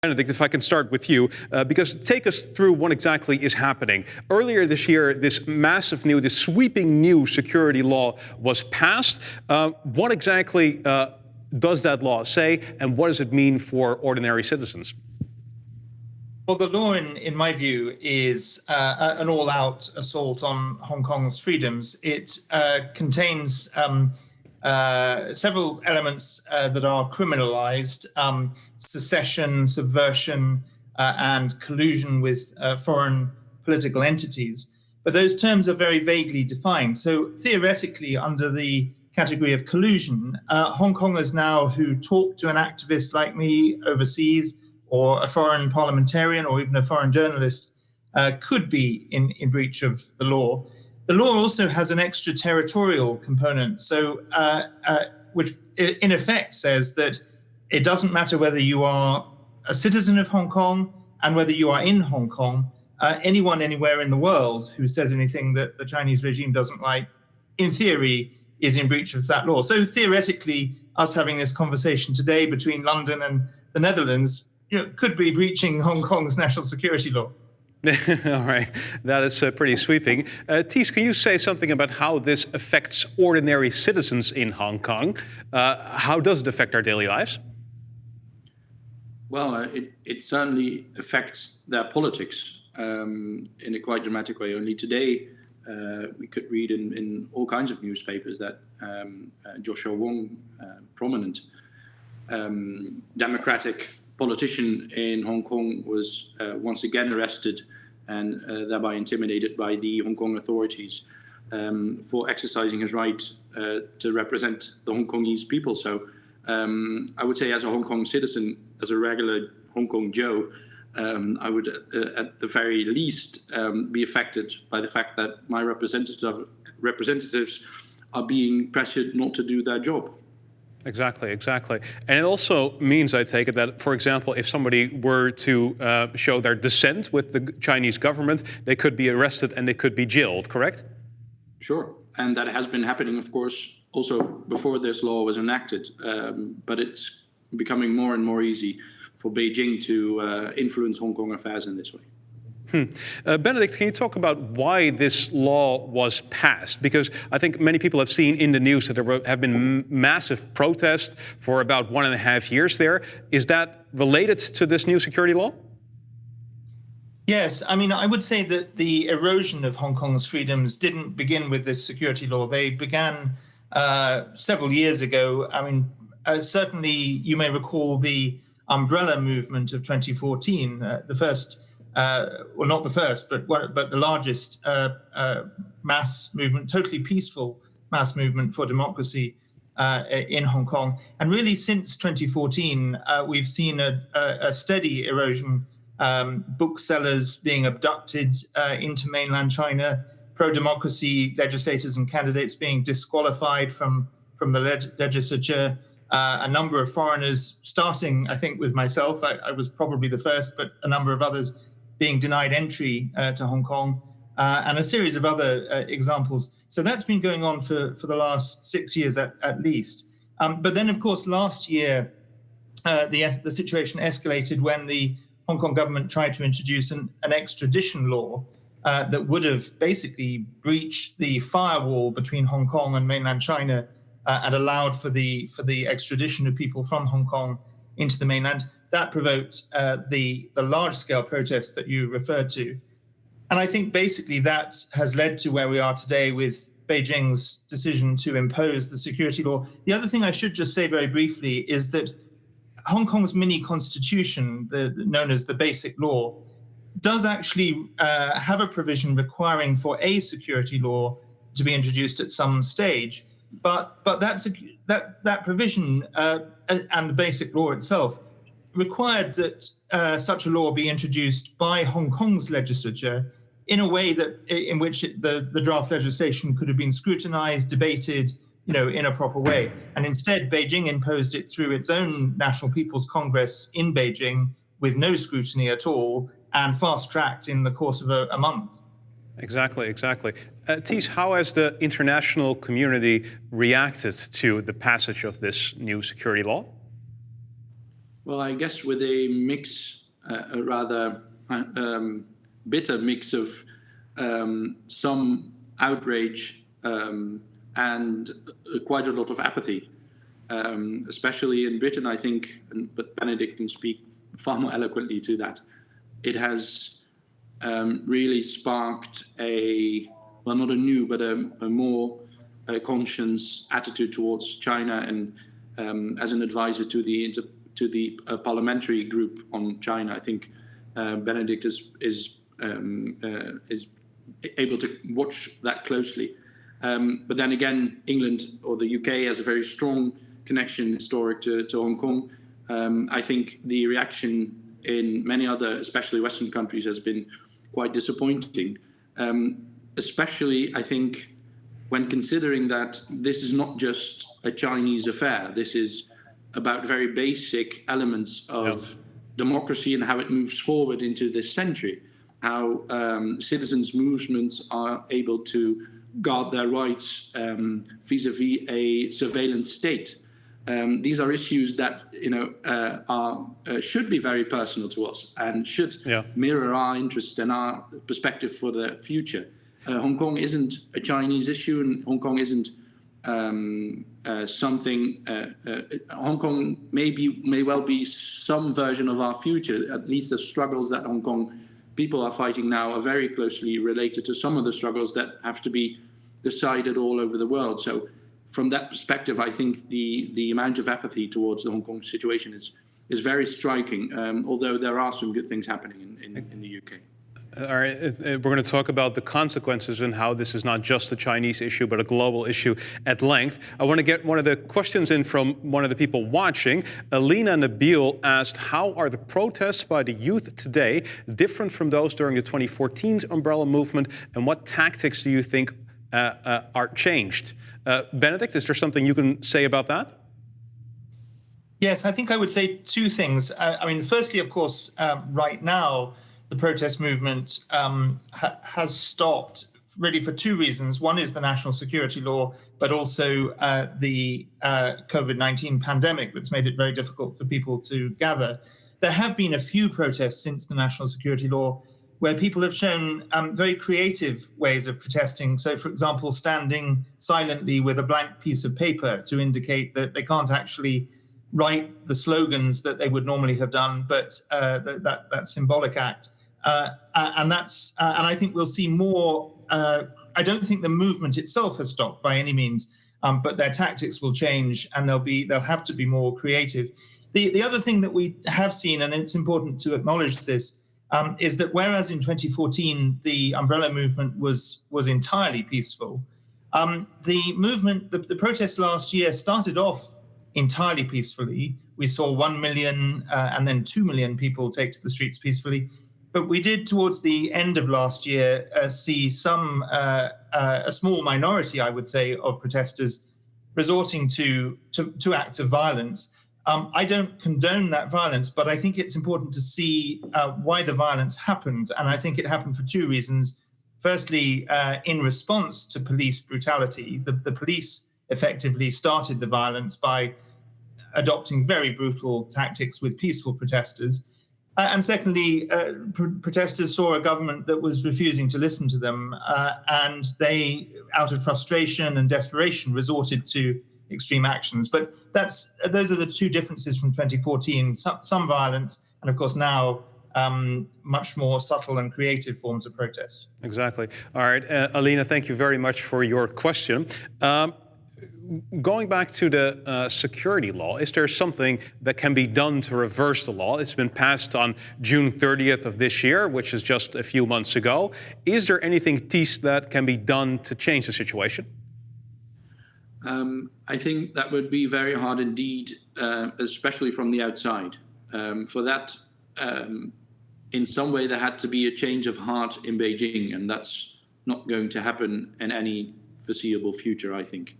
Benedict, if I can start with you, because take us through what exactly is happening. Earlier this year, this sweeping new security law was passed. What exactly does that law say, and what does it mean for ordinary citizens? Well, the law, in my view, is an all-out assault on Hong Kong's freedoms. It contains several elements that are criminalized: secession, subversion, and collusion with foreign political entities. But those terms are very vaguely defined. So theoretically, under the category of collusion, Hong Kongers now who talk to an activist like me overseas, or a foreign parliamentarian, or even a foreign journalist, could be in breach of the law. The law also has an extraterritorial component, which in effect says that it doesn't matter whether you are a citizen of Hong Kong and whether you are in Hong Kong, anyone anywhere in the world who says anything that the Chinese regime doesn't like, in theory, is in breach of that law. So theoretically, us having this conversation today between London and the Netherlands, could be breaching Hong Kong's national security law. All right, that is pretty sweeping. Thies, can you say something about how this affects ordinary citizens in Hong Kong? How does it affect our daily lives? Well, it certainly affects their politics in a quite dramatic way. Only today, we could read in all kinds of newspapers that Joshua Wong, prominent Democratic politician in Hong Kong, was once again arrested and thereby intimidated by the Hong Kong authorities for exercising his right to represent the Hong Kongese people. So I would say, as a Hong Kong citizen, as a regular Hong Kong Joe, I would at the very least be affected by the fact that my representatives are being pressured not to do their job. Exactly. And it also means, I take it, that, for example, if somebody were to show their dissent with the Chinese government, they could be arrested and they could be jailed, correct? Sure. And that has been happening, of course, also before this law was enacted. But it's becoming more and more easy for Beijing to influence Hong Kong affairs in this way. Benedict, can you talk about why this law was passed? Because I think many people have seen in the news that there have been massive protests for about 1.5 years there. Is that related to this new security law? Yes, I mean, I would say that the erosion of Hong Kong's freedoms didn't begin with this security law. They began several years ago. I mean, certainly you may recall the umbrella movement of 2014, the first. Well, not the first, but the largest mass movement, totally peaceful mass movement for democracy in Hong Kong. And really, since 2014, we've seen a steady erosion. Booksellers being abducted into mainland China, pro-democracy legislators and candidates being disqualified from the legislature. A number of foreigners, starting, I think, with myself, I was probably the first, but a number of others being denied entry to Hong Kong, and a series of other examples. So that's been going on for the last 6 years at least. But then, of course, last year, the situation escalated when the Hong Kong government tried to introduce an extradition law that would have basically breached the firewall between Hong Kong and mainland China and allowed for the extradition of people from Hong Kong into the mainland. That provoked the large-scale protests that you referred to. And I think basically that has led to where we are today with Beijing's decision to impose the security law. The other thing I should just say very briefly is that Hong Kong's mini-constitution, known as the Basic Law, does actually have a provision requiring for a security law to be introduced at some stage. But that provision and the Basic Law itself required that such a law be introduced by Hong Kong's legislature in a way in which the draft legislation could have been scrutinized, debated, in a proper way. And instead, Beijing imposed it through its own National People's Congress in Beijing with no scrutiny at all and fast-tracked in the course of a month. Exactly. Thies, how has the international community reacted to the passage of this new security law? Well, I guess with a mix, a rather bitter mix of some outrage and quite a lot of apathy, especially in Britain, I think, but Benedict can speak far more eloquently to that. It has really sparked well, not a new, but a more conscious attitude towards China, and as an advisor to the parliamentary group on China, I think Benedict is able to watch that closely. But then again, England or the UK has a very strong connection historic to Hong Kong. I think the reaction in many other, especially Western countries, has been quite disappointing. Especially, I think, when considering that this is not just a Chinese affair. This is about very basic elements of democracy and how it moves forward into this century, how citizens' movements are able to guard their rights vis-a-vis a surveillance state. These are issues that should be very personal to us and should mirror our interests and our perspective for the future. Hong Kong isn't a Chinese issue, and Hong Kong isn't something. Hong Kong may well be some version of our future. At least the struggles that Hong Kong people are fighting now are very closely related to some of the struggles that have to be decided all over the world. So, from that perspective, I think the amount of apathy towards the Hong Kong situation is very striking. Although there are some good things happening in the UK. All right, we're going to talk about the consequences and how this is not just a Chinese issue, but a global issue at length. I want to get one of the questions in from one of the people watching. Alina Nabil asked, how are the protests by the youth today different from those during the 2014 umbrella movement, and what tactics do you think are changed? Benedict, is there something you can say about that? Yes, I think I would say two things. I mean, firstly, of course, right now, the protest movement has stopped really for two reasons. One is the national security law, but also the COVID-19 pandemic that's made it very difficult for people to gather. There have been a few protests since the national security law where people have shown very creative ways of protesting. So, for example, standing silently with a blank piece of paper to indicate that they can't actually write the slogans that they would normally have done, but that symbolic act. And I think we'll see more. I don't think the movement itself has stopped by any means, but their tactics will change, and they'll have to be more creative. The other thing that we have seen, and it's important to acknowledge this, is that whereas in 2014 the umbrella movement was entirely peaceful, the protest last year started off entirely peacefully. We saw 1 million and then 2 million people take to the streets peacefully. But we did, towards the end of last year, see a small minority, I would say, of protesters resorting to acts of violence. I don't condone that violence, but I think it's important to see why the violence happened. And I think it happened for two reasons. Firstly, in response to police brutality, the police effectively started the violence by adopting very brutal tactics with peaceful protesters. And secondly, protesters saw a government that was refusing to listen to them, and they, out of frustration and desperation, resorted to extreme actions. But those are the two differences from 2014, some violence, and of course now much more subtle and creative forms of protest. Exactly. All right, Alina, thank you very much for your question. Going back to the security law, is there something that can be done to reverse the law? It's been passed on June 30th of this year, which is just a few months ago. Is there anything, Ties, that can be done to change the situation? I think that would be very hard indeed, especially from the outside. For that, in some way, there had to be a change of heart in Beijing, and that's not going to happen in any foreseeable future, I think.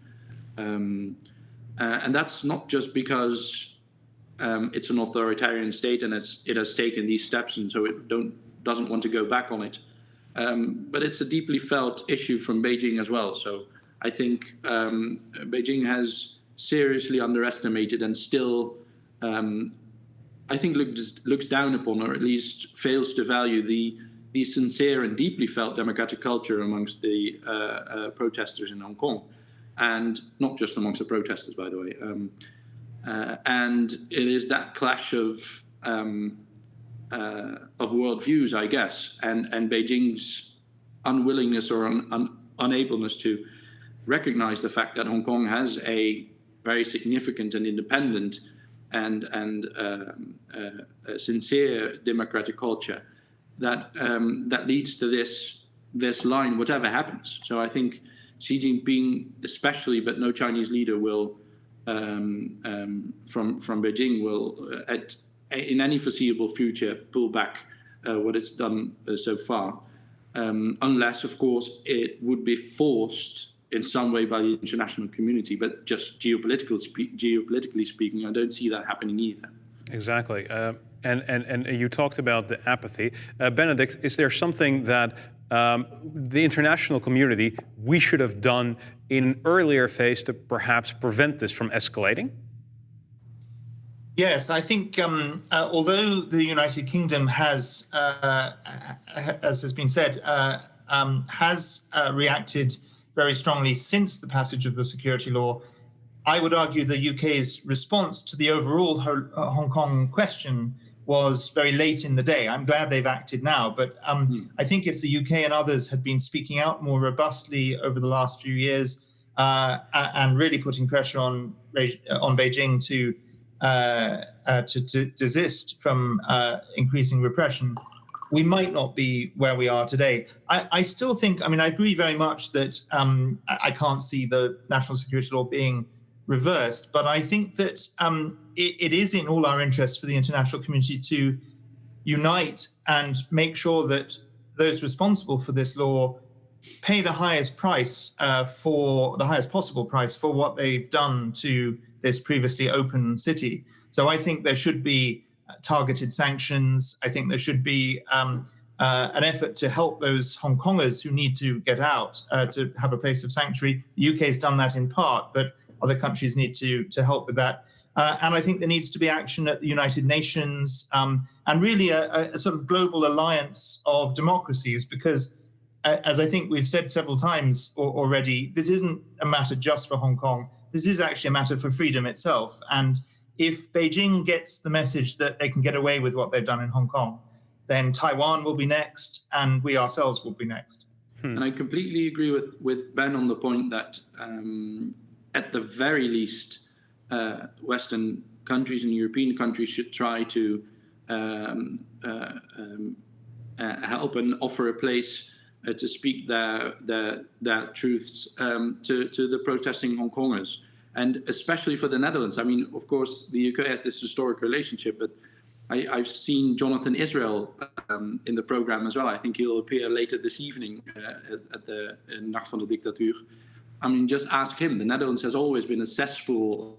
And that's not just because it's an authoritarian state and it has taken these steps, and so it doesn't want to go back on it. But it's a deeply felt issue from Beijing as well. So I think Beijing has seriously underestimated and still I think looks down upon, or at least fails to value, the sincere and deeply felt democratic culture amongst the protesters in Hong Kong, and not just amongst the protesters, by the way. And it is that clash of worldviews, I guess, and Beijing's unwillingness or unableness to recognize the fact that Hong Kong has a very significant and independent and sincere democratic culture that leads to this line, whatever happens. So I think Xi Jinping, especially, but no Chinese leader will from Beijing will in any foreseeable future pull back what it's done so far, unless, of course, it would be forced in some way by the international community. But just geopolitically speaking, I don't see that happening either. Exactly. And you talked about the apathy. Benedict, is there something that the international community, we should have done in an earlier phase to perhaps prevent this from escalating? Yes, I think although the United Kingdom has, as has been said, has reacted very strongly since the passage of the security law, I would argue the UK's response to the overall Hong Kong question was very late in the day. I'm glad they've acted now, but I think if the UK and others had been speaking out more robustly over the last few years and really putting pressure on Beijing to desist from increasing repression, we might not be where we are today. I still think, I agree very much that I can't see the national security law being reversed, but I think that it is in all our interests for the international community to unite and make sure that those responsible for this law pay the highest price for the highest possible price for what they've done to this previously open city. So I think there should be targeted sanctions. I think there should be an effort to help those Hong Kongers who need to get out to have a place of sanctuary. The UK has done that in part, but other countries need to help with that. And I think there needs to be action at the United Nations and really a sort of global alliance of democracies, because as I think we've said several times already, this isn't a matter just for Hong Kong. This is actually a matter for freedom itself. And if Beijing gets the message that they can get away with what they've done in Hong Kong, then Taiwan will be next and we ourselves will be next. And I completely agree with Ben on the point that at the very least, Western countries and European countries should try to help and offer a place to speak their truths to the protesting Hong Kongers, and especially for the Netherlands. I mean, of course, the UK has this historic relationship, but I've seen Jonathan Israel in the program as well. I think he'll appear later this evening at the Nacht van de Dictatuur. I mean, just ask him. The Netherlands has always been a cesspool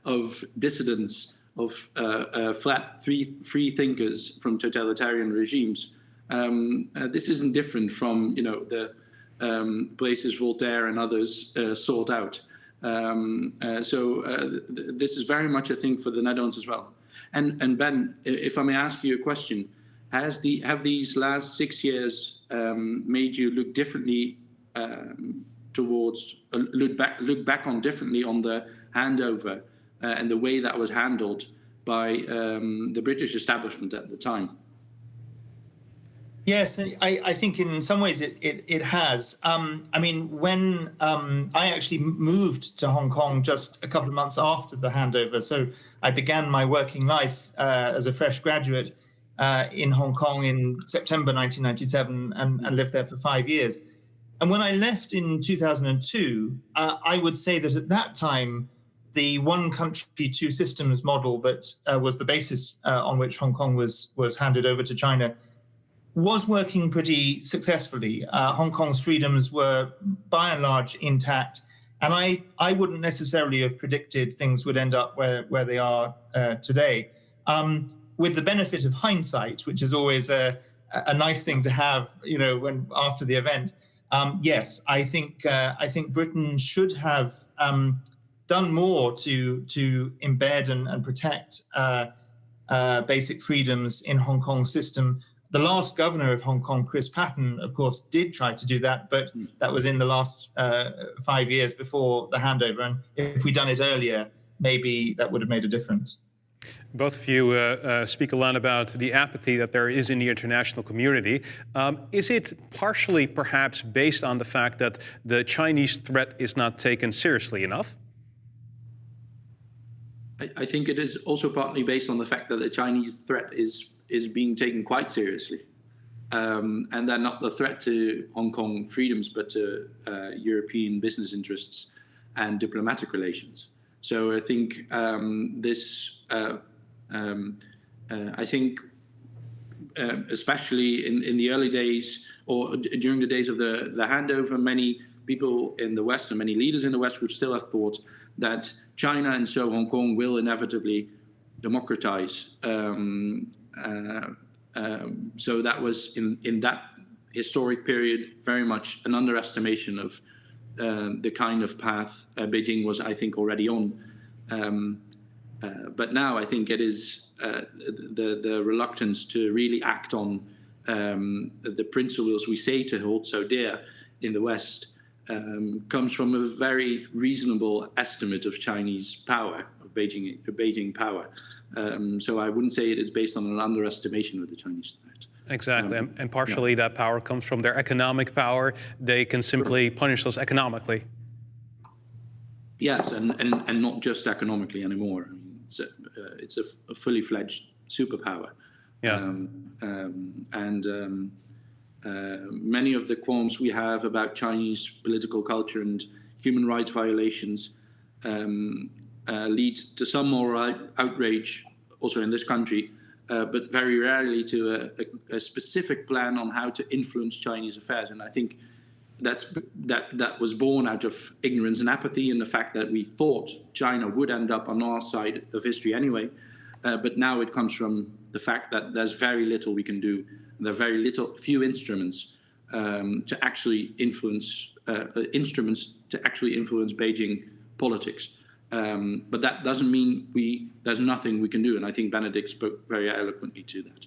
of dissidents, of free thinkers from totalitarian regimes. This isn't different from, the places Voltaire and others sought out. This is very much a thing for the Netherlands as well. And Ben, if I may ask you a question, have these last 6 years made you look differently look back on differently on the handover and the way that was handled by the British establishment at the time? Yes, I think in some ways it has. When I actually moved to Hong Kong just a couple of months after the handover, so I began my working life as a fresh graduate in Hong Kong in September 1997 and lived there for 5 years. And when I left in 2002, I would say that at that time, the one country, two systems model that was the basis on which Hong Kong was handed over to China was working pretty successfully. Hong Kong's freedoms were by and large intact. And I wouldn't necessarily have predicted things would end up where they are today. With the benefit of hindsight, which is always a nice thing to have, when after the event. Yes, I think Britain should have done more to embed and protect basic freedoms in Hong Kong's system. The last governor of Hong Kong, Chris Patten, of course, did try to do that, but that was in the last 5 years before the handover. And if we'd done it earlier, maybe that would have made a difference. Both of you speak a lot about the apathy that there is in the international community. Is it partially perhaps based on the fact that the Chinese threat is not taken seriously enough? I think it is also partly based on the fact that the Chinese threat is being taken quite seriously. And they're not the threat to Hong Kong freedoms, but to European business interests and diplomatic relations. So I think especially in the early days or during the days of the handover, many people in the West and many leaders in the West would still have thought that China and so Hong Kong will inevitably democratize. So that was in that historic period very much an underestimation of the kind of path Beijing was, I think, already on. But now I think it is the reluctance to really act on the principles we say to hold so dear in the West comes from a very reasonable estimate of Chinese power, of Beijing power. So I wouldn't say it is based on an underestimation of the Chinese threat. Exactly, and partially that power comes from their economic power. They can simply punish us economically. Yes, and not just economically anymore. I mean, it's a fully fledged superpower. Yeah. Many of the qualms we have about Chinese political culture and human rights violations lead to some moral outrage also in this country, but very rarely to a specific plan on how to influence Chinese affairs. And I think that was born out of ignorance and apathy and the fact that we thought China would end up on our side of history anyway. But now it comes from the fact that there's very little we can do. There are few instruments to actually influence Beijing politics. But that doesn't mean there's nothing we can do. And I think Benedict spoke very eloquently to that.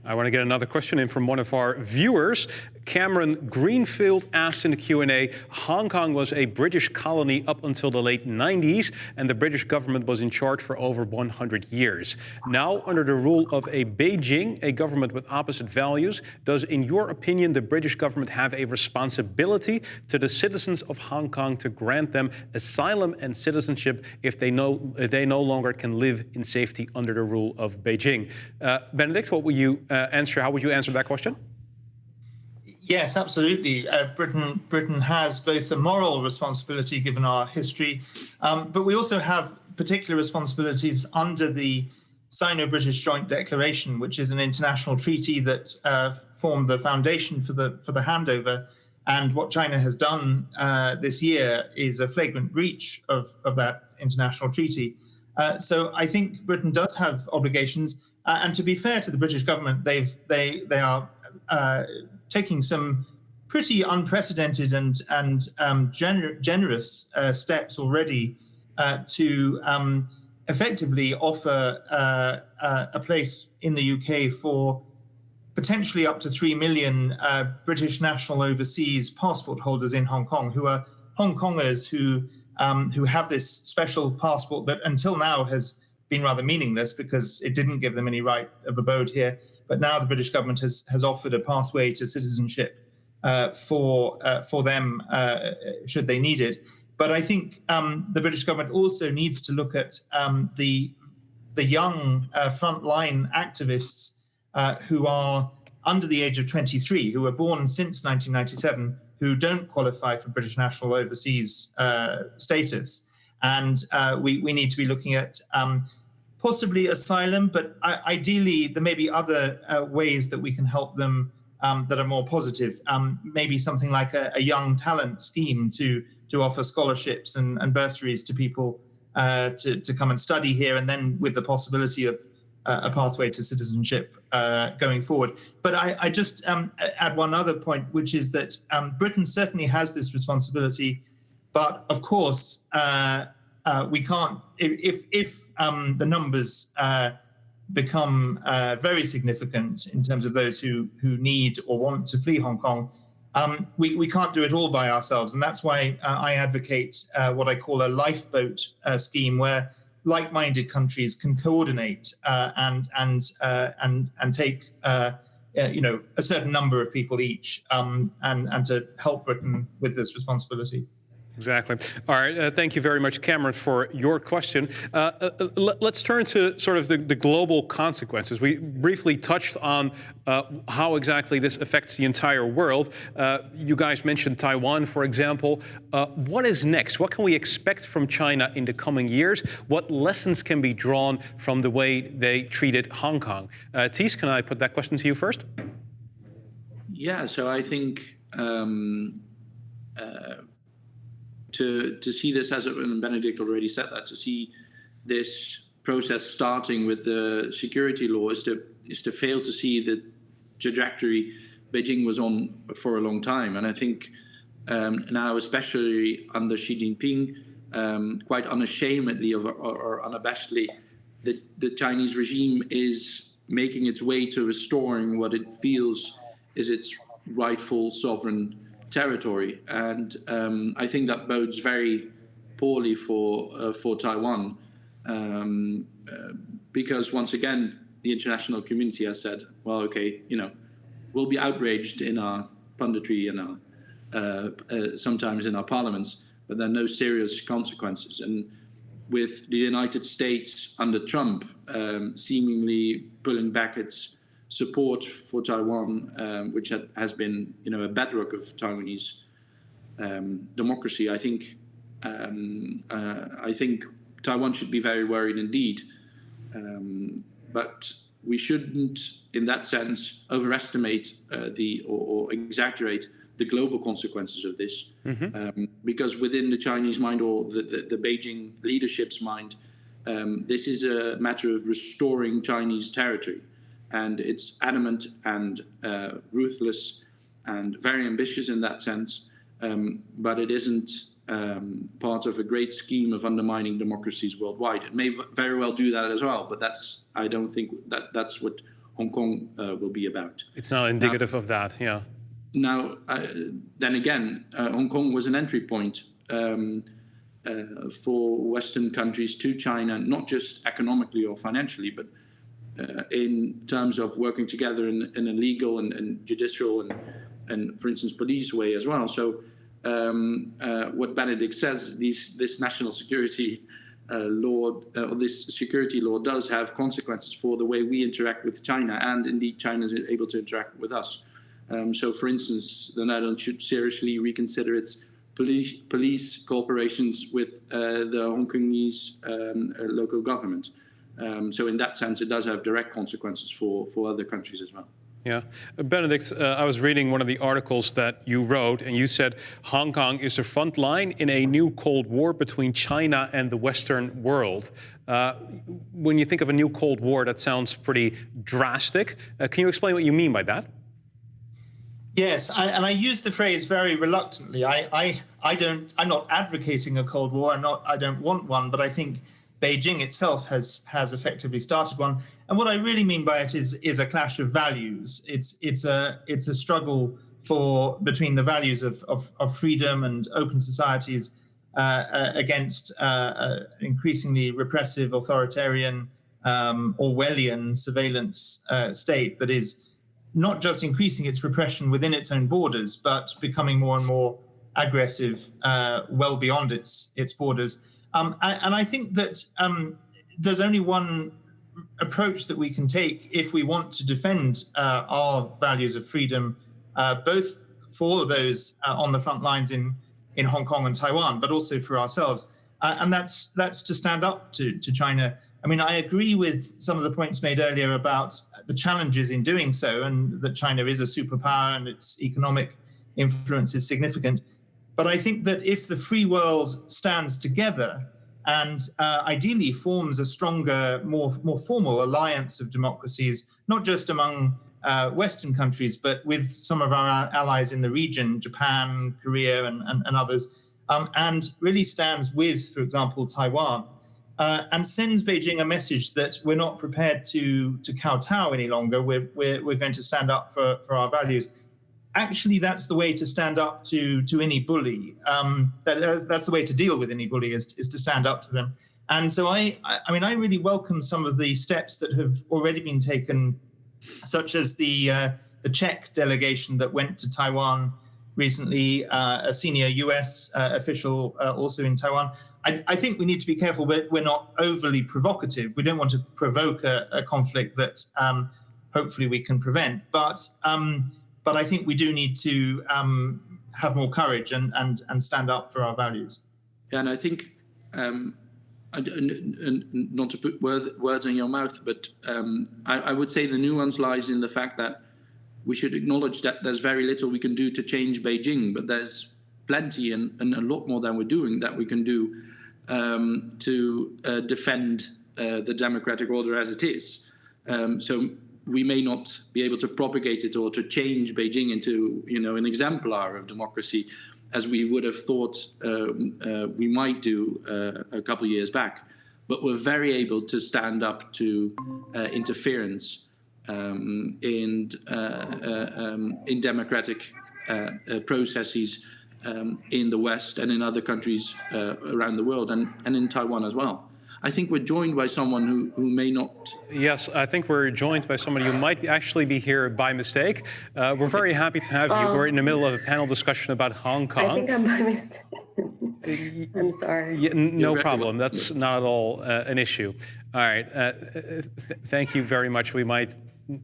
I want to get another question in from one of our viewers. Cameron Greenfield asked in the Q&A, Hong Kong was a British colony up until the late 90s, and the British government was in charge for over 100 years. Now, under the rule of a Beijing, a government with opposite values, does, in your opinion, the British government have a responsibility to the citizens of Hong Kong to grant them asylum and citizenship if they no longer can live in safety under the rule of Beijing? Benedict, what will you answer? How would you answer that question? Yes, absolutely. Britain has both a moral responsibility given our history, but we also have particular responsibilities under the Sino-British Joint Declaration, which is an international treaty that formed the foundation for the handover. And what China has done this year is a flagrant breach of that international treaty. So I think Britain does have obligations. And to be fair to the British government, they are taking some pretty unprecedented and generous steps already to effectively offer a place in the UK for potentially up to 3 million British national overseas passport holders in Hong Kong, who are Hong Kongers who have this special passport that until now has been rather meaningless because it didn't give them any right of abode here. But now the British government has offered a pathway to citizenship for them should they need it. But I think the British government also needs to look at the young frontline activists who are under the age of 23, who were born since 1997, who don't qualify for British national overseas status. And we need to be looking at possibly asylum, but ideally there may be other ways that we can help them that are more positive. Maybe something like a young talent scheme to offer scholarships and bursaries to people to come and study here, and then with the possibility of a pathway to citizenship going forward. But I just add one other point, which is that Britain certainly has this responsibility, but of course we can't, if the numbers become very significant in terms of those who need or want to flee Hong Kong. We can't do it all by ourselves, and that's why I advocate what I call a lifeboat scheme, where like-minded countries can coordinate and take a certain number of people each, and to help Britain with this responsibility. Exactly. All right. Thank you very much, Cameron, for your question. Let's turn to sort of the global consequences. We briefly touched on how exactly this affects the entire world. You guys mentioned Taiwan, for example. What is next? What can we expect from China in the coming years? What lessons can be drawn from the way they treated Hong Kong? Thies, can I put that question to you first? Yeah, so I think to see this, as and Benedict already said that, to see this process starting with the security law is to fail to see the trajectory Beijing was on for a long time. And I think now, especially under Xi Jinping, quite unashamedly or unabashedly, the Chinese regime is making its way to restoring what it feels is its rightful sovereign territory, and I think that bodes very poorly for Taiwan, because once again the international community has said, well, okay, we'll be outraged in our punditry and sometimes in our parliaments, but there are no serious consequences. And with the United States under Trump seemingly pulling back its support for Taiwan, which has been, a bedrock of Taiwanese democracy, I think Taiwan should be very worried indeed. But we shouldn't, in that sense, overestimate or exaggerate the global consequences of this, because within the Chinese mind or the Beijing leadership's mind, this is a matter of restoring Chinese territory. And it's adamant and ruthless and very ambitious in that sense, but it isn't part of a great scheme of undermining democracies worldwide. It may very well do that as well, but I don't think that's what Hong Kong will be about. It's not indicative of that, yeah. Now, then again, Hong Kong was an entry point for Western countries to China, not just economically or financially, but in terms of working together in a legal and judicial and, for instance, police way as well. So what Benedict says, this national security law, or this security law does have consequences for the way we interact with China, and indeed China is able to interact with us. So, for instance, the Netherlands should seriously reconsider its police cooperations with the Hong Kongese local government. So in that sense, it does have direct consequences for other countries as well. Yeah. Benedict, I was reading one of the articles that you wrote, and you said Hong Kong is the front line in a new Cold War between China and the Western world. When you think of a new Cold War, that sounds pretty drastic. Can you explain what you mean by that? Yes, and I use the phrase very reluctantly. I'm not advocating a Cold War. I don't want one, but I think Beijing itself has effectively started one, and what I really mean by it is a clash of values. It's a struggle between the values of freedom and open societies against increasingly repressive, authoritarian, Orwellian surveillance state that is not just increasing its repression within its own borders, but becoming more and more aggressive well beyond its borders. And I think that there's only one approach that we can take if we want to defend our values of freedom, both for those on the front lines in Hong Kong and Taiwan, but also for ourselves. And that's to stand up to China. I mean, I agree with some of the points made earlier about the challenges in doing so, and that China is a superpower and its economic influence is significant. But I think that if the free world stands together and ideally forms a stronger, more formal alliance of democracies, not just among Western countries, but with some of our allies in the region, Japan, Korea, and others, and really stands with, for example, Taiwan, and sends Beijing a message that we're not prepared to kowtow any longer. We're going to stand up for our values. Actually, that's the way to stand up to any bully. That's the way to deal with any bully is to stand up to them. And so I really welcome some of the steps that have already been taken, such as the Czech delegation that went to Taiwan recently, a senior US official also in Taiwan. I think we need to be careful that we're not overly provocative. We don't want to provoke a conflict that hopefully we can prevent. But I think we do need to have more courage and stand up for our values. Yeah, and I think, not to put words in your mouth, but I would say the nuance lies in the fact that we should acknowledge that there's very little we can do to change Beijing, but there's plenty and a lot more than we're doing that we can do to defend the democratic order as it is. So we may not be able to propagate it or to change Beijing into, an exemplar of democracy, as we would have thought we might do a couple of years back. But we're very able to stand up to interference in democratic processes in the West and in other countries around the world, and in Taiwan as well. I think we're joined by someone who may not... Yes, I think we're joined by somebody who might actually be here by mistake. We're very happy to have you. We're in the middle of a panel discussion about Hong Kong. I think I'm by mistake. I'm sorry. Yeah, no problem. That's not at all an issue. All right. Thank you very much. We might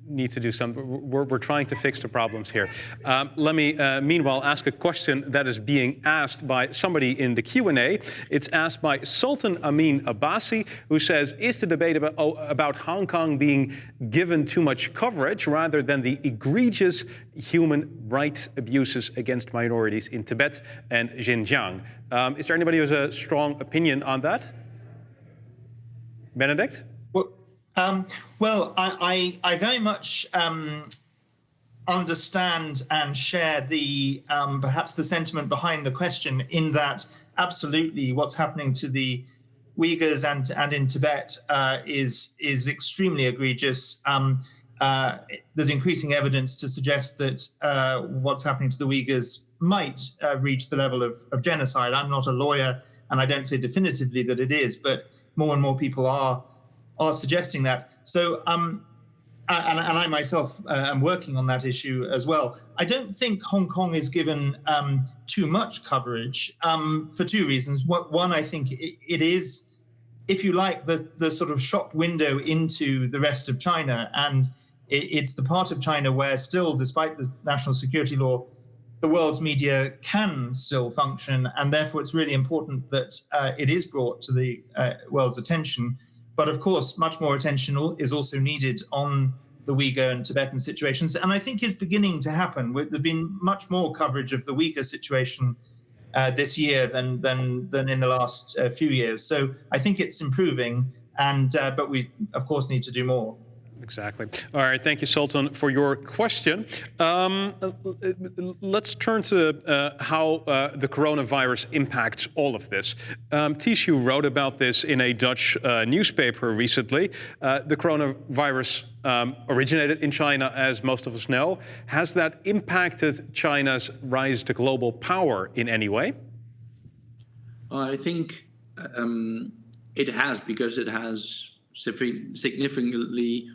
need to do some. We're trying to fix the problems here. Let me, meanwhile, ask a question that is being asked by somebody in the Q&A. It's asked by Sultan Amin Abbasi, who says, is the debate about Hong Kong being given too much coverage rather than the egregious human rights abuses against minorities in Tibet and Xinjiang? Is there anybody who has a strong opinion on that? Benedict? Well, I very much understand and share the perhaps the sentiment behind the question, in that absolutely what's happening to the Uyghurs and in Tibet is extremely egregious. There's increasing evidence to suggest that what's happening to the Uyghurs might reach the level of genocide. I'm not a lawyer, and I don't say definitively that it is, but more and more people are suggesting that. So, and I myself am working on that issue as well. I don't think Hong Kong is given too much coverage for two reasons. One, I think it is, if you like, the sort of shop window into the rest of China, and it's the part of China where still, despite the national security law, the world's media can still function, and therefore it's really important that it is brought to the world's attention. But of course, much more attention is also needed on the Uyghur and Tibetan situations, and I think is beginning to happen. There's been much more coverage of the Uyghur situation this year than in the last few years. So I think it's improving, but we of course need to do more. Exactly. All right. Thank you, Sultan, for your question. Let's turn to how the coronavirus impacts all of this. Tishu wrote about this in a Dutch newspaper recently. The coronavirus originated in China, as most of us know. Has that impacted China's rise to global power in any way? I think it has, because it has significantly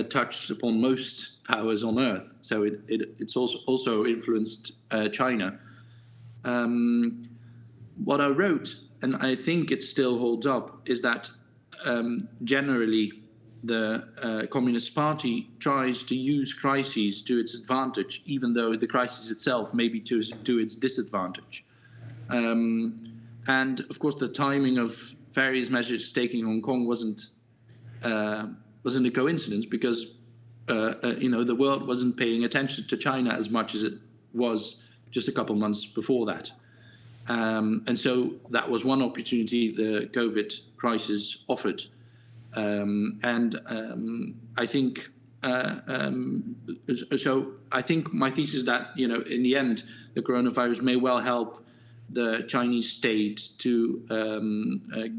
touched upon most powers on Earth. So it's also influenced China. What I wrote, and I think it still holds up, is that generally the Communist Party tries to use crises to its advantage, even though the crisis itself may be to its disadvantage. And of course, the timing of various measures taken in Hong Kong wasn't a coincidence, because the world wasn't paying attention to China as much as it was just a couple months before that. And so that was one opportunity the COVID crisis offered. I think so. I think my thesis is that in the end, the coronavirus may well help the Chinese state to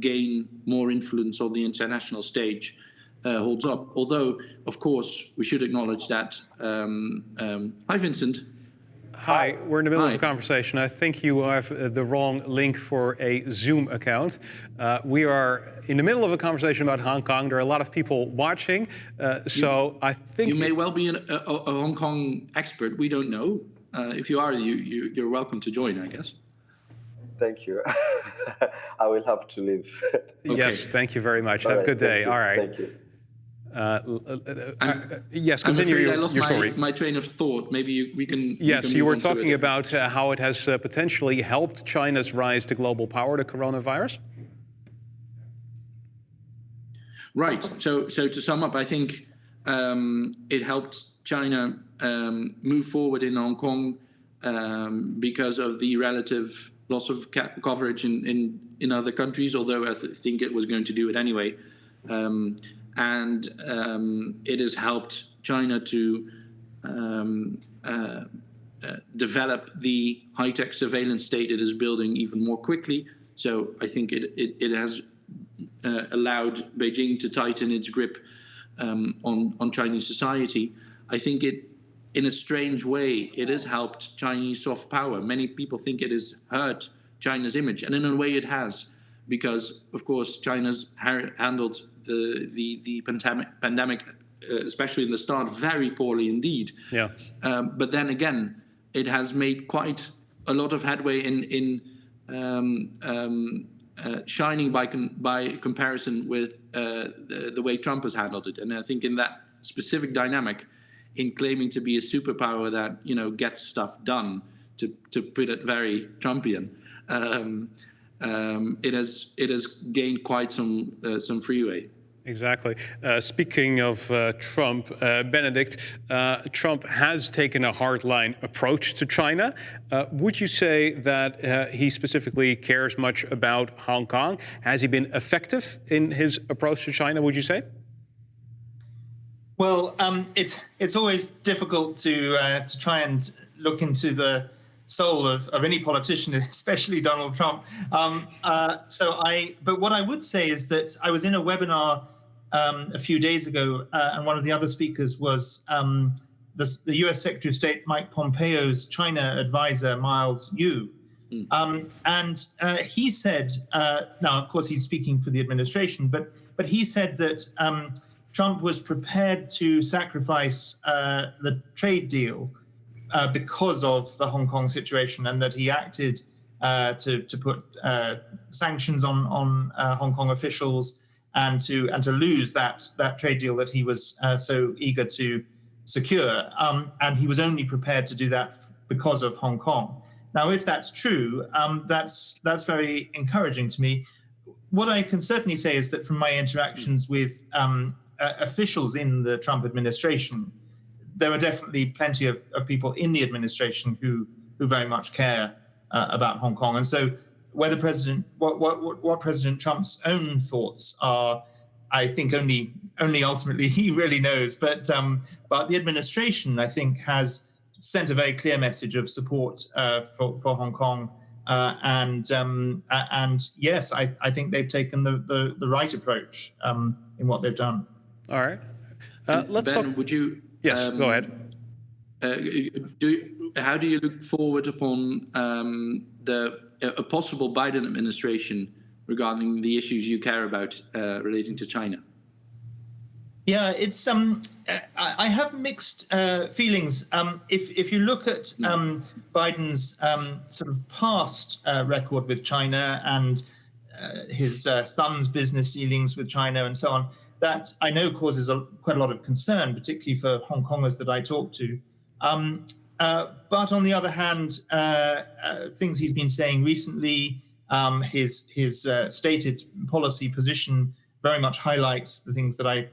gain more influence on the international stage holds up. Although, of course, we should acknowledge that. Hi, Vincent. Hi, we're in the middle Hi. of a conversation. I think you have the wrong link for a Zoom account. We are in the middle of a conversation about Hong Kong. There are a lot of people watching, so I think... You may well be a Hong Kong expert. We don't know. If you are, you're welcome to join, I guess. Thank you. I will have to leave. Yes, thank you very much. All Have a right, good day. thank you. All right. Thank you. Yes, I'm continue afraid I your lost story. my train of thought. Maybe we can. Yes, we can you move were on to talking it. about how it has potentially helped China's rise to global power, the coronavirus. Right. So to sum up, I think it helped China move forward in Hong Kong because of the relative loss of coverage in other countries. Although I think it was going to do it anyway. And it has helped China to develop the high-tech surveillance state it is building even more quickly. So I think it has allowed Beijing to tighten its grip on Chinese society. I think in a strange way, it has helped Chinese soft power. Many people think it has hurt China's image, and in a way it has, because of course China's handled the pandemic, especially in the start, very poorly indeed. Yeah. But then again, it has made quite a lot of headway in shining by comparison with the way Trump has handled it. And I think in that specific dynamic, in claiming to be a superpower that gets stuff done, to put it very Trumpian, it has gained quite some freeway. Exactly. Speaking of Trump, Benedict, Trump has taken a hardline approach to China. Would you say that he specifically cares much about Hong Kong? Has he been effective in his approach to China, would you say? Well, it's always difficult to try and look into the soul of any politician, especially Donald Trump. But what I would say is that I was in a webinar a few days ago, and one of the other speakers was the U.S. Secretary of State Mike Pompeo's China advisor, Miles Yu. And he said, now, of course, he's speaking for the administration, but he said that Trump was prepared to sacrifice the trade deal because of the Hong Kong situation, and that he acted to put sanctions on Hong Kong officials and to lose that trade deal that he was so eager to secure. And he was only prepared to do that because of Hong Kong. Now, if that's true, that's very encouraging to me. What I can certainly say is that from my interactions with officials in the Trump administration, there are definitely plenty of people in the administration who very much care about Hong Kong. And so whether what President Trump's own thoughts are, I think only ultimately he really knows. But the administration, I think, has sent a very clear message of support for Hong Kong. And yes, I think they've taken the right approach in what they've done. All right. Let's Ben, talk. would you? Yes, go ahead. How do you look forward upon a possible Biden administration regarding the issues you care about relating to China? Yeah, it's I have mixed feelings. If you look at Biden's sort of past record with China and his son's business dealings with China and so on, that I know causes quite a lot of concern, particularly for Hong Kongers that I talk to. But on the other hand, things he's been saying recently, his stated policy position very much highlights the things that I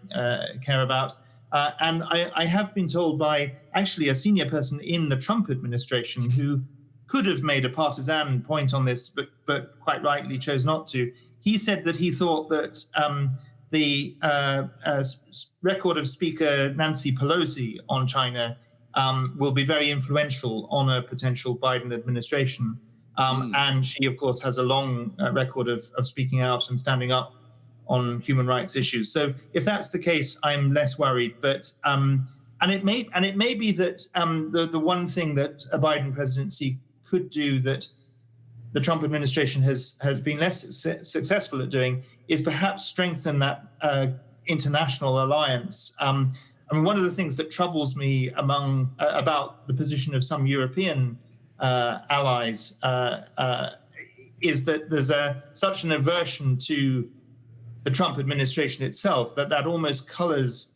care about. And I have been told by actually a senior person in the Trump administration who could have made a partisan point on this, but quite rightly chose not to. He said that he thought that the record of Speaker Nancy Pelosi on China will be very influential on a potential Biden administration. And she, of course, has a long record of speaking out and standing up on human rights issues. So if that's the case, I'm less worried. But and it may be that the one thing that a Biden presidency could do that the Trump administration has been less successful at doing is perhaps strengthen that international alliance. I mean, one of the things that troubles me about the position of some European allies is that there's such an aversion to the Trump administration itself that almost colors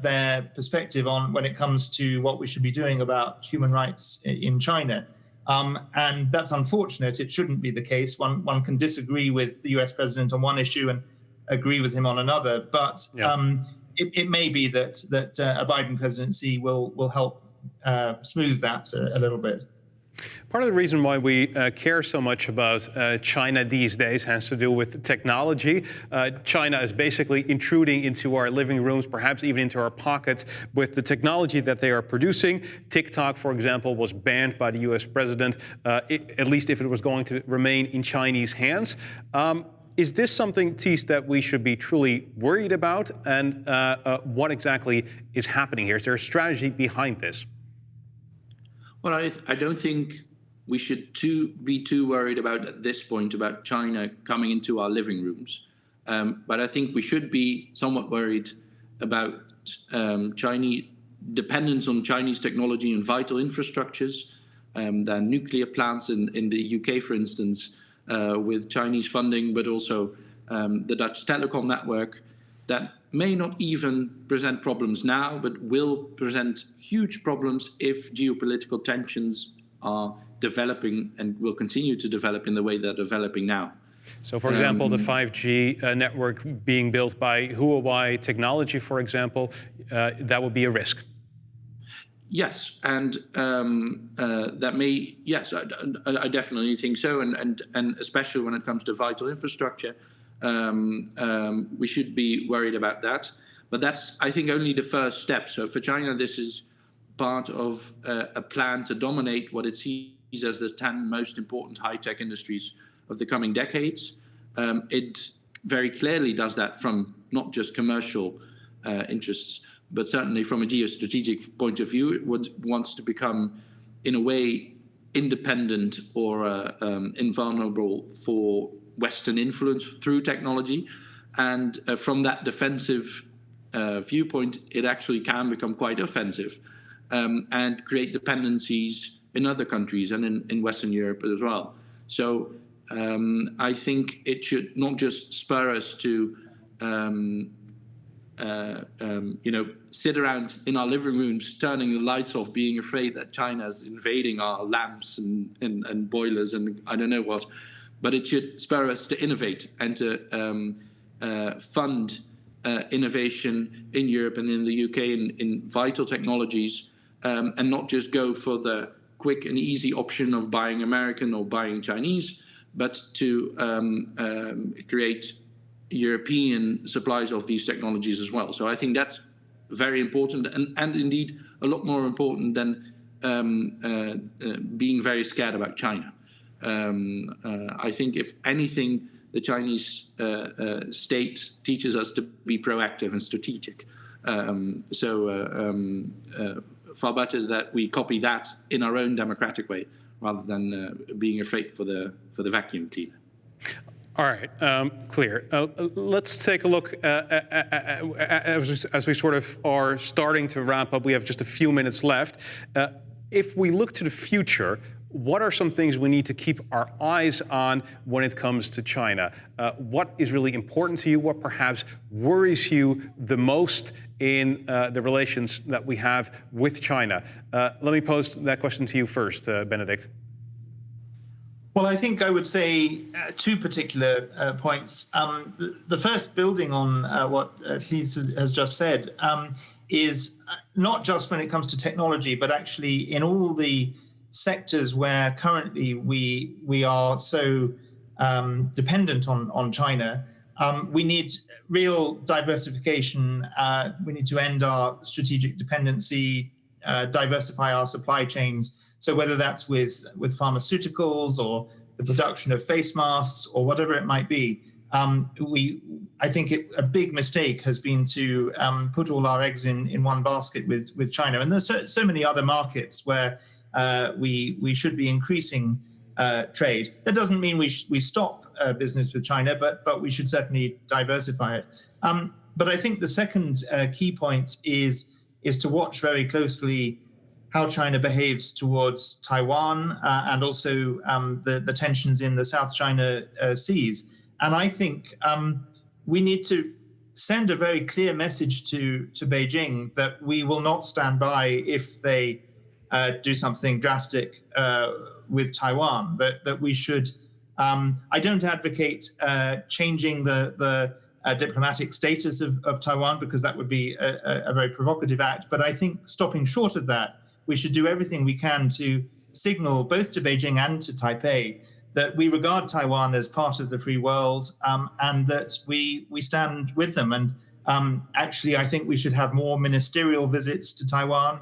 their perspective on when it comes to what we should be doing about human rights in China. And that's unfortunate. It shouldn't be the case. One can disagree with the US president on one issue and agree with him on another. But it may be that a Biden presidency will help smooth that a little bit. Part of the reason why we care so much about China these days has to do with technology. China is basically intruding into our living rooms, perhaps even into our pockets, with the technology that they are producing. TikTok, for example, was banned by the US president, at least if it was going to remain in Chinese hands. Is this something, Thies, that we should be truly worried about? And what exactly is happening here? Is there a strategy behind this? Well, I don't think we should be too worried about at this point about China coming into our living rooms. But I think we should be somewhat worried about Chinese dependence on Chinese technology and vital infrastructures. There are nuclear plants in the UK, for instance, with Chinese funding, but also the Dutch telecom network that may not even present problems now, but will present huge problems if geopolitical tensions are developing and will continue to develop in the way they're developing now. So, for example, the 5G network being built by Huawei technology, for example, that would be a risk. Yes, and that may, yes, I definitely think so, and especially when it comes to vital infrastructure, we should be worried about that. But that's, I think, only the first step. So for China, this is part of a plan to dominate what it sees as the 10 most important high-tech industries of the coming decades. It very clearly does that from not just commercial interests, but certainly from a geostrategic point of view. It wants to become, in a way, independent or invulnerable for Western influence through technology. And from that defensive viewpoint, it actually can become quite offensive and create dependencies in other countries and in Western Europe as well. So I think it should not just spur us to sit around in our living rooms, turning the lights off, being afraid that China's invading our lamps and boilers and I don't know what. But it should spur us to innovate and to fund innovation in Europe and in the UK in vital technologies, and not just go for the quick and easy option of buying American or buying Chinese, but to create European supplies of these technologies as well. So I think that's very important and indeed a lot more important than being very scared about China. I think if anything, the Chinese state teaches us to be proactive and strategic. Far better that we copy that in our own democratic way rather than being afraid for the vacuum cleaner. All right, clear. Let's take a look as we sort of are starting to wrap up. We have just a few minutes left. If we look to the future, what are some things we need to keep our eyes on when it comes to China? What is really important to you? What perhaps worries you the most in the relations that we have with China? Let me pose that question to you first, Benedict. Well, I think I would say two particular points. The first, building on what Thies has just said, is not just when it comes to technology, but actually in all the sectors where currently we are so dependent on China. We need real diversification. We need to end our strategic dependency diversify our supply chains. So whether that's with pharmaceuticals or the production of face masks or whatever it might be, I think a big mistake has been to put all our eggs in one basket with China. And there's so many other markets where we should be increasing trade. That doesn't mean we stop business with China, but we should certainly diversify it. But I think the second key point is to watch very closely how China behaves towards Taiwan and also the tensions in the South China Seas. And I think we need to send a very clear message to Beijing that we will not stand by if they do something drastic with Taiwan, that we should. I don't advocate changing the diplomatic status of Taiwan, because that would be a very provocative act. But I think stopping short of that, we should do everything we can to signal both to Beijing and to Taipei that we regard Taiwan as part of the free world, and that we stand with them. And actually, I think we should have more ministerial visits to Taiwan.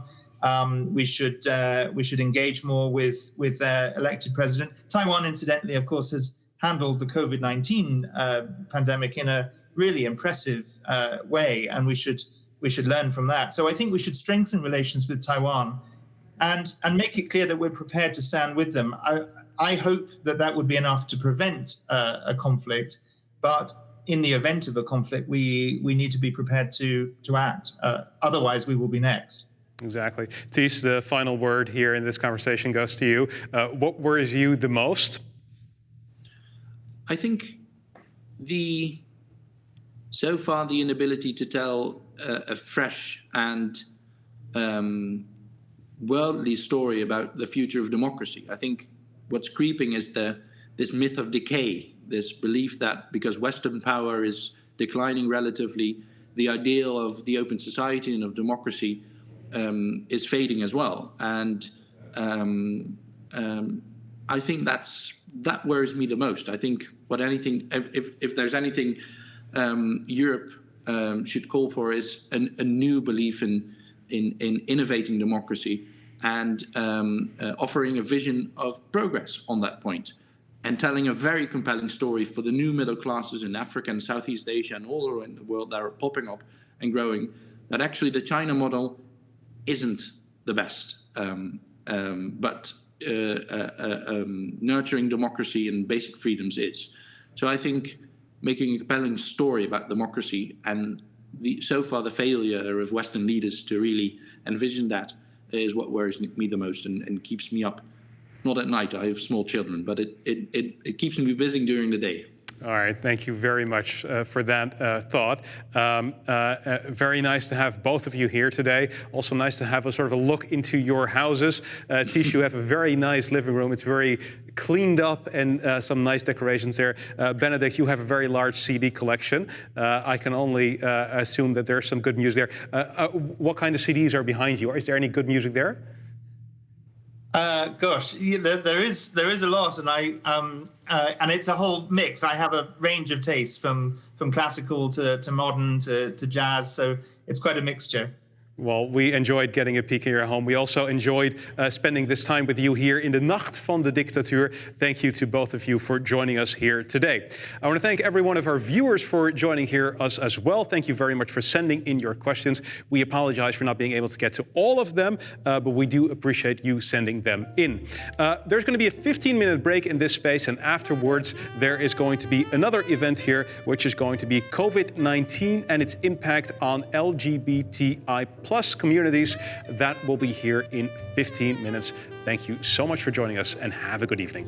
We should engage more with their elected president. Taiwan, incidentally, of course, has handled the COVID-19 pandemic in a really impressive way, and we should learn from that. So I think we should strengthen relations with Taiwan and make it clear that we're prepared to stand with them. I hope that would be enough to prevent a conflict, but in the event of a conflict, we need to be prepared to act. Otherwise, we will be next. Exactly. Ties, the final word here in this conversation goes to you. What worries you the most? I think so far the inability to tell a fresh and worldly story about the future of democracy. I think what's creeping is this myth of decay, this belief that because Western power is declining relatively, the ideal of the open society and of democracy is fading as well. And I think that worries me the most. I think if there's anything Europe should call for is a new belief in innovating democracy and offering a vision of progress on that point, and telling a very compelling story for the new middle classes in Africa and Southeast Asia and all around the world that are popping up and growing, that actually the China model isn't the best, but nurturing democracy and basic freedoms is. So I think making a compelling story about democracy and so far the failure of Western leaders to really envision that is what worries me the most and keeps me up, not at night, I have small children, but it keeps me busy during the day. All right, thank you very much for that thought. Very nice to have both of you here today. Also nice to have a sort of a look into your houses. Ties, you have a very nice living room. It's very cleaned up and some nice decorations there. Benedict, you have a very large CD collection. I can only assume that there's some good music there. What kind of CDs are behind you? Is there any good music there? Gosh, there is a lot, and it's a whole mix. I have a range of tastes from classical to modern to jazz, so it's quite a mixture. Well, we enjoyed getting a peek in your home. We also enjoyed spending this time with you here in the Nacht van de Dictatuur. Thank you to both of you for joining us here today. I want to thank every one of our viewers for joining us as well. Thank you very much for sending in your questions. We apologize for not being able to get to all of them, but we do appreciate you sending them in. There's going to be a 15-minute break in this space, and afterwards there is going to be another event here, which is going to be COVID-19 and its impact on LGBTI+ communities. That will be here in 15 minutes. Thank you so much for joining us, and have a good evening.